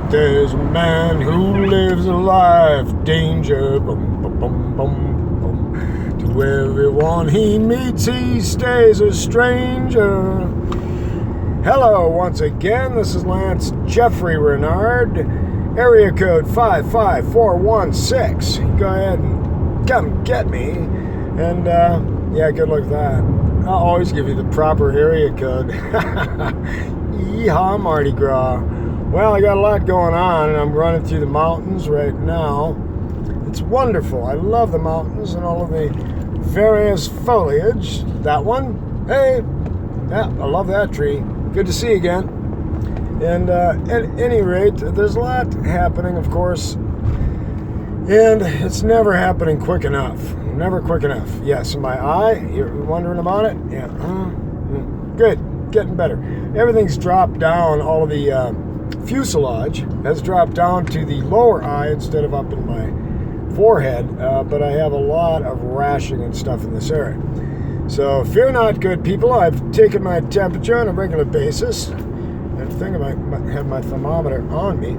There's a man who lives a life danger. Boom, boom, boom, boom, boom. To everyone he meets, he stays a stranger. Hello, once again. This is Lance Jeffrey Renard. Area code 55416. Go ahead and come get me. And, yeah, good luck with that. I'll always give you the proper area code. Yeehaw, Mardi Gras. Well, I got a lot going on, and I'm running through the mountains right now. It's wonderful. I love the mountains and all of the various foliage. That one, hey, yeah, I love that tree. Good to see you again. And at any rate, there's a lot happening, of course, and it's never happening quick enough. Never quick enough. Yes, my eye, you're wondering about it? Yeah. Good. Getting better. Everything's dropped down. All of the fuselage has dropped down to the lower eye instead of up in my forehead, but I have a lot of rashing and stuff in this area. So fear not, good people. I've taken my temperature on a regular basis, and I think I might have my thermometer on me,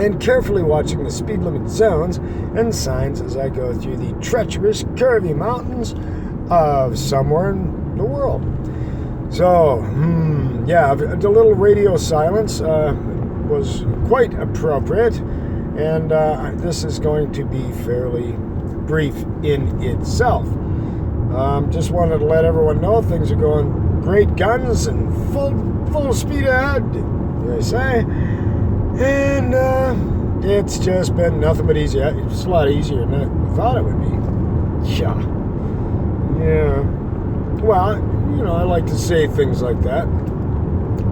and carefully watching the speed limit zones and signs as I go through the treacherous, curvy mountains of somewhere in the world. So, yeah, the little radio silence was quite appropriate, and this is going to be fairly brief in itself. Just wanted to let everyone know things are going great guns and full speed ahead, they say. And it's just been nothing but easy. It's a lot easier than I thought it would be. Yeah. Well, you know, I like to say things like that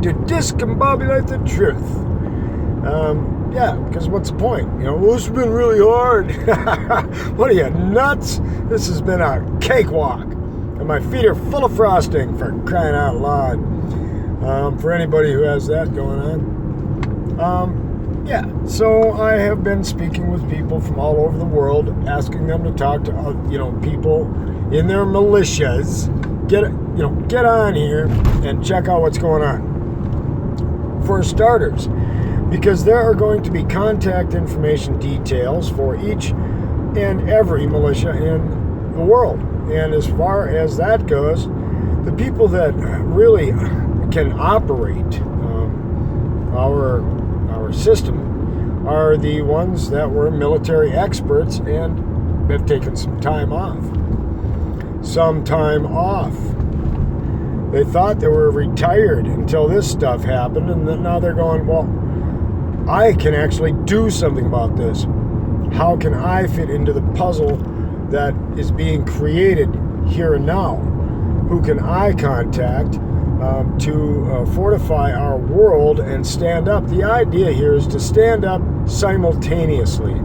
to discombobulate the truth. Yeah, because what's the point? You know, well, this has been really hard. What are you, nuts? This has been a cakewalk. And my feet are full of frosting, for crying out loud. For anybody who has that going on. Yeah, so I have been speaking with people from all over the world, asking them to talk to, people in their militias. Get on here and check out what's going on. For starters, because there are going to be contact information details for each and every militia in the world. And as far as that goes, the people that really can operate our system are the ones that were military experts and have taken some time off. They thought they were retired until this stuff happened, and then now they're going, well, I can actually do something about this. How can I fit into the puzzle that is being created here and now? Who can I contact to fortify our world and stand up? The idea here is to stand up simultaneously.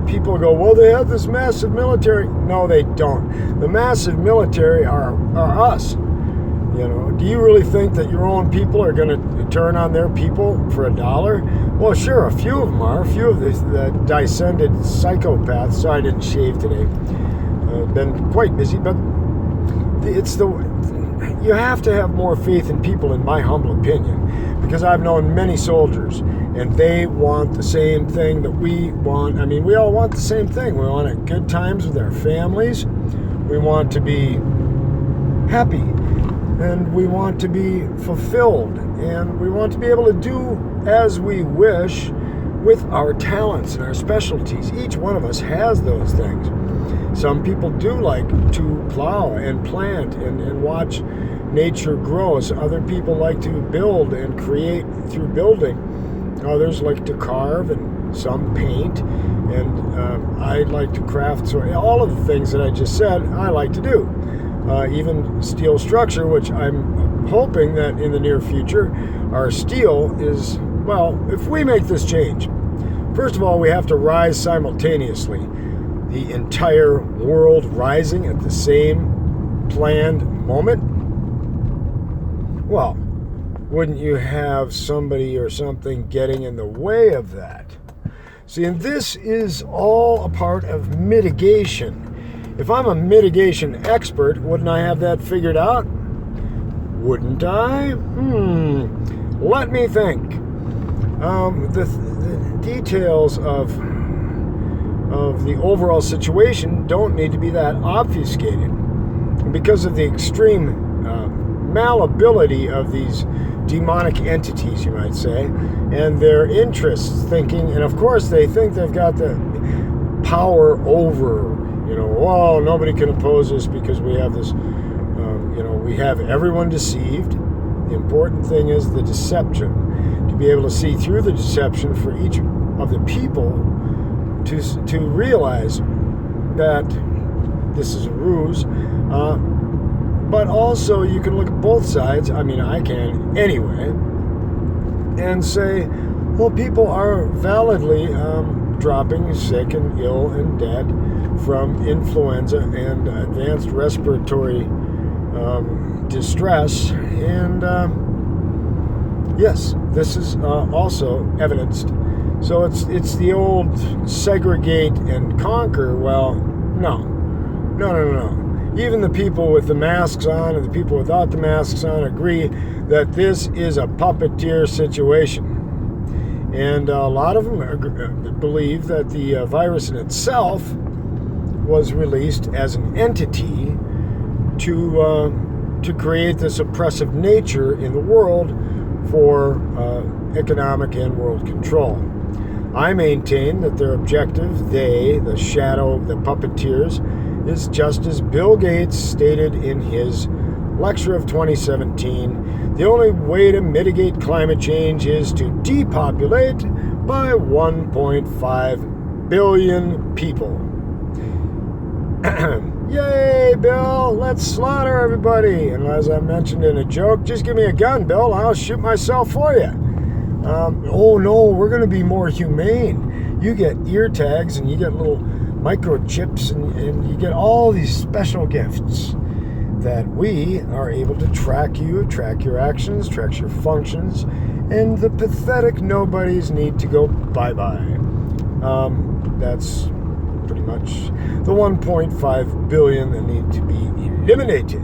People go, well, they have this massive military. No, they don't. The massive military are us. Do you really think that your own people are going to turn on their people for $1? Well, sure, a few of them are. A few of the descended psychopaths. Sorry, I didn't shave today. I've been quite busy, but you have to have more faith in people, in my humble opinion, because I've known many soldiers, and they want the same thing that we want. I mean, we all want the same thing. We want good times with our families. We want to be happy. And we want to be fulfilled, and we want to be able to do as we wish with our talents and our specialties. Each one of us has those things. Some people do like to plow and plant and watch nature grow. So other people like to build and create through building. Others like to carve, and some paint, and I like to craft. So all of the things that I just said, I like to do. Even steel structure, which I'm hoping that in the near future, our steel is, well, if we make this change, first of all, we have to rise simultaneously. The entire world rising at the same planned moment. Well, wouldn't you have somebody or something getting in the way of that? See, and this is all a part of mitigation. If I'm a mitigation expert, wouldn't I have that figured out? Wouldn't I? let me think. The details of the overall situation don't need to be that obfuscated. Because of the extreme malleability of these demonic entities, you might say, and their interests thinking, and of course they think they've got the power over, well, nobody can oppose us because we have this, we have everyone deceived. The important thing is the deception, to be able to see through the deception for each of the people to realize that this is a ruse. But also you can look at both sides, I can anyway, and say, well, people are validly dropping sick and ill and dead from influenza and advanced respiratory distress. And yes, this is also evidenced. So it's the old segregate and conquer. Well, no. Even the people with the masks on and the people without the masks on agree that this is a puppeteer situation. And a lot of them believe that the virus in itself was released as an entity to create this oppressive nature in the world for economic and world control. I maintain that their objective, the shadow, the puppeteers, is just as Bill Gates stated in his lecture of 2017, the only way to mitigate climate change is to depopulate by 1.5 billion people. Yay, Bill, let's slaughter everybody. And as I mentioned in a joke, just give me a gun, Bill, I'll shoot myself for you. Oh no, we're going to be more humane. You get ear tags and you get little microchips and you get all these special gifts that we are able to track you, track your actions, track your functions, and the pathetic nobodies need to go bye-bye. That's pretty much the 1.5 billion that need to be eliminated.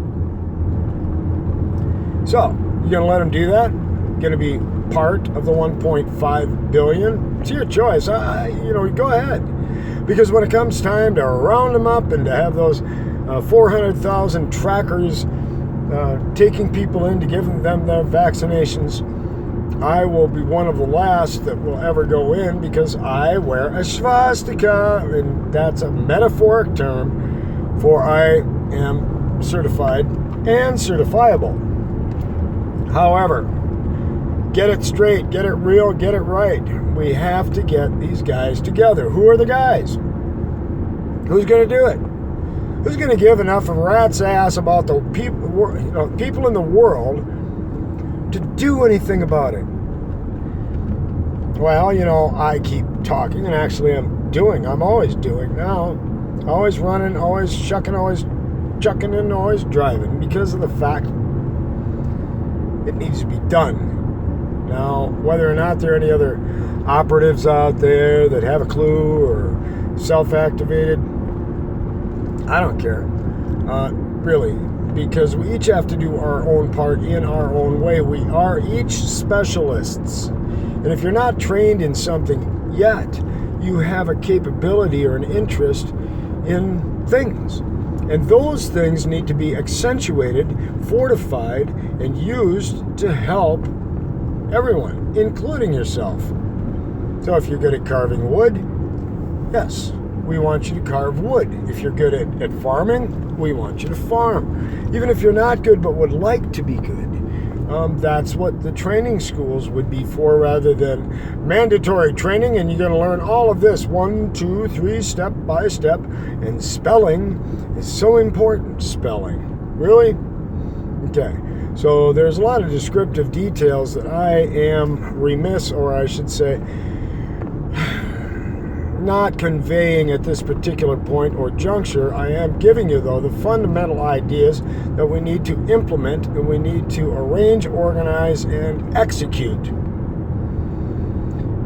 So, you gonna let them do that? Gonna be part of the 1.5 billion? It's your choice. Go ahead. Because when it comes time to round them up and to have those 400,000 trackers taking people in to give them their vaccinations, I will be one of the last that will ever go in because I wear a swastika, and that's a metaphoric term for I am certified and certifiable. However, get it straight, get it real, get it right. We have to get these guys together. Who are the guys? Who's going to do it? Who's going to give enough of a rat's ass about the people in the world to do anything about it? Well, I keep talking, and actually I'm always doing now. Always running, always shucking, always chucking, and always driving because of the fact it needs to be done. Now, whether or not there are any other operatives out there that have a clue or self-activated, I don't care, really, because we each have to do our own part in our own way. We are each specialists. And if you're not trained in something yet, you have a capability or an interest in things. And those things need to be accentuated, fortified, and used to help everyone, including yourself. So if you're good at carving wood, yes, we want you to carve wood. If you're good at farming, we want you to farm. Even if you're not good but would like to be good, that's what the training schools would be for, rather than mandatory training, and you're going to learn all of this 1, 2, 3, step by step. And spelling is so important. Spelling. Really? Okay. So there's a lot of descriptive details that I am remiss, or I should say, not conveying at this particular point or juncture. I am giving you, though, the fundamental ideas that we need to implement and we need to arrange, organize, and execute.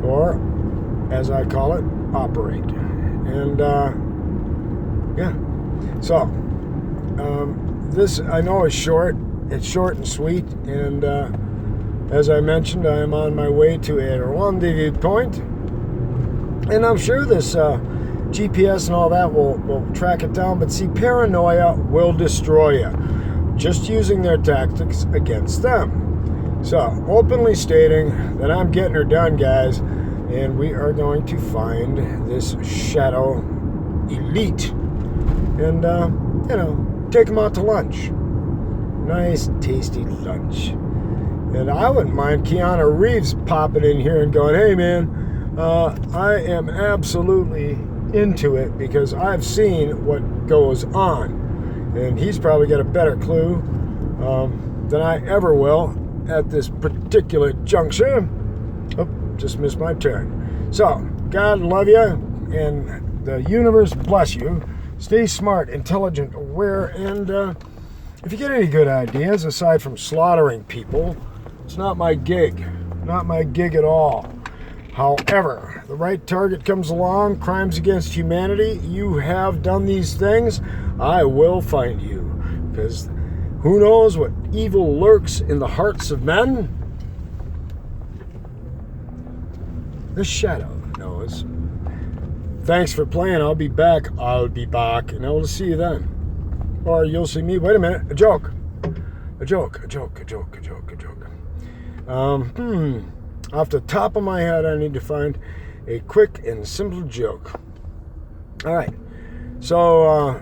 Or, as I call it, operate. And, So, this I know is short. It's short and sweet, and As I mentioned, I am on my way to a rendezvous point, and I'm sure this GPS and all that will track it down. But see, paranoia will destroy you. Just using their tactics against them. So, openly stating that I'm getting her done, guys, and we are going to find this Shadow Elite and, take them out to lunch. Nice, tasty lunch. And I wouldn't mind Keanu Reeves popping in here and going, hey, man, I am absolutely into it because I've seen what goes on. And he's probably got a better clue than I ever will at this particular juncture. Oh, just missed my turn. So, God love you, and the universe bless you. Stay smart, intelligent, aware, and if you get any good ideas, aside from slaughtering people, it's not my gig. Not my gig at all. However, the right target comes along, crimes against humanity, you have done these things, I will find you. Because who knows what evil lurks in the hearts of men? The Shadow knows. Thanks for playing. I'll be back. And I will see you then. Or you'll see me. Wait a minute. A joke. Off the top of my head, I need to find a quick and simple joke. All right. So,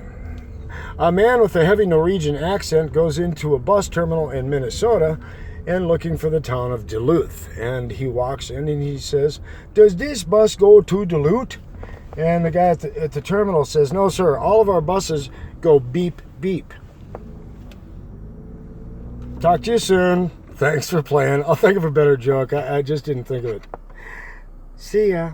a man with a heavy Norwegian accent goes into a bus terminal in Minnesota and looking for the town of Duluth. And he walks in and he says, "Does this bus go to Duluth?" And the guy at the terminal says, "No, sir. All of our buses go beep, beep." Talk to you soon. Thanks for playing. I'll think of a better joke. I just didn't think of it. See ya.